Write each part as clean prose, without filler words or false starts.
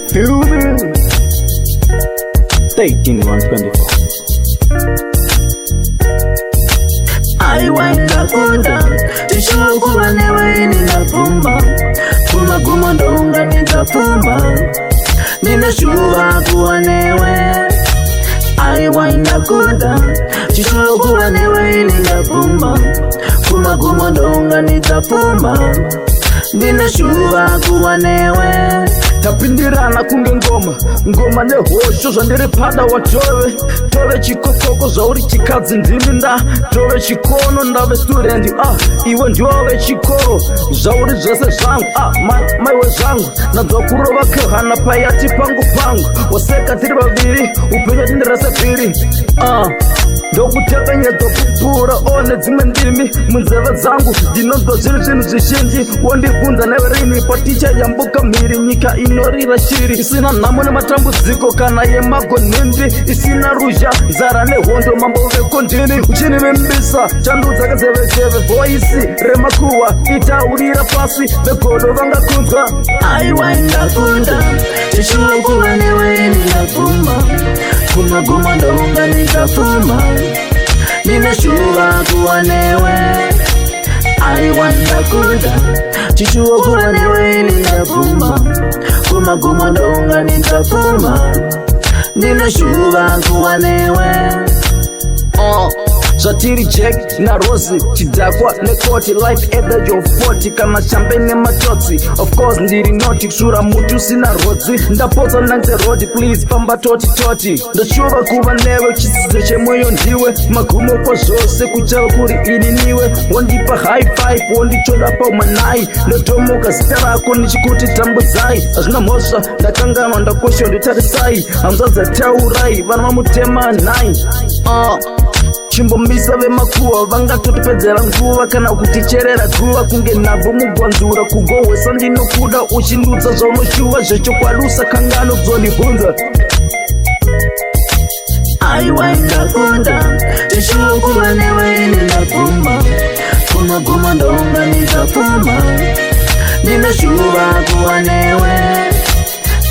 Feel me? 13124. I wind up on down. Tishokuwa newe ninapumba. Kuma kuma ndonga nitapumba. Ninashua kuwa newe. I wind up on down. Tishokuwa newe ninapumba. Kuma kuma ndonga nitapumba. Ninashua kuwa newe. Tapindirana kunge ngoma nehosho zvandiri pada watove tove chikokoko zvauri chikadzi ndini nda tove chikono ndave student iwe ndiove chikoro zvauri zvese zvangu maiwe zvangu nadzwa kurova kehana payati pangu waseka tiri vaviri upenyu tindirese piri ndokutepenyedzwa kupfuura one dzimwe ndimi munzeve dzangu ndinonzwa zviri zvinhu zvizhinji wondibvunza neverini paticha yambuka mhiri nyika inorira shiri isina nhamo nematambudziko kana yemagonhindi isina ruzha nzara nehondo mambo vekondini uchinivimbisa chandudza kazevezeve voisi remakuhwa itaurira pasi vegodo vangakunzwa aiwa ndakunda tishukuva newe ndinapfuma kumaguma ndonga ndikapfuma ninashuva kuva newe aiwa ndakunda tishukuva newe ndinapfuma kumaguma ndonga ndikapfuma ninashuva kuva newe zvatiri Jack na Rosie chidhakwa nekoti life at the age of 40 kana champagne nematotsi of course ndiri noti kusura muti usina rodzi ndapodza nanze rodi please famba toti ndashuva kuva newe chisidzo chemwoyo ndiwe magumo kwa zvose kuchava kuri ini niwe wondipa high five wondichoda paumanai ndotomuka zita rako ndichikuti tambudzai hazvina mhosva ndakanganwa ndakosha nditarisai hamuzadzataurai vana vamutema 9 chimbomisa vemakuhwa vangatotopedzera nguva kana kuticherera guva kunge nhabvo mugwanzura kugohwesa ndinokuda uchindudza zvaunoshuva zvechokwadi usakangano kuzondibvunza aiwa ndakunda tishukuva newe ndinapfuma kumaguma ndonga ndikapfuma ninashuva kuva newe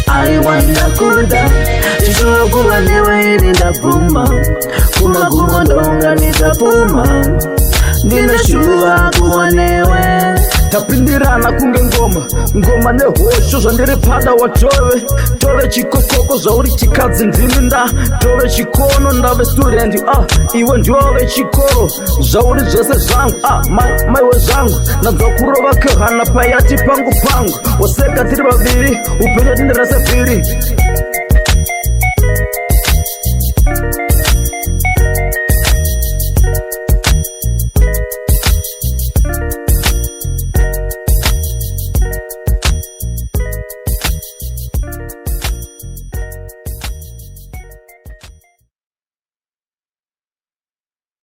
aiwa ndakunda tishukuva newe ndinapfuma kumaguma ndonga ndikapfuma ninashuva kuva newe tapindirana kunge ngoma nehosho zvandiri pada watove tove chikokoko zvauri chikadzi ndini nda tove chikono ndave student iwe ndiove chikoro zvauri zvese zvangu maiwe zvangu nadzwa kurova kehana payati pangu waseka tiri vaviri upenyu tindirese piri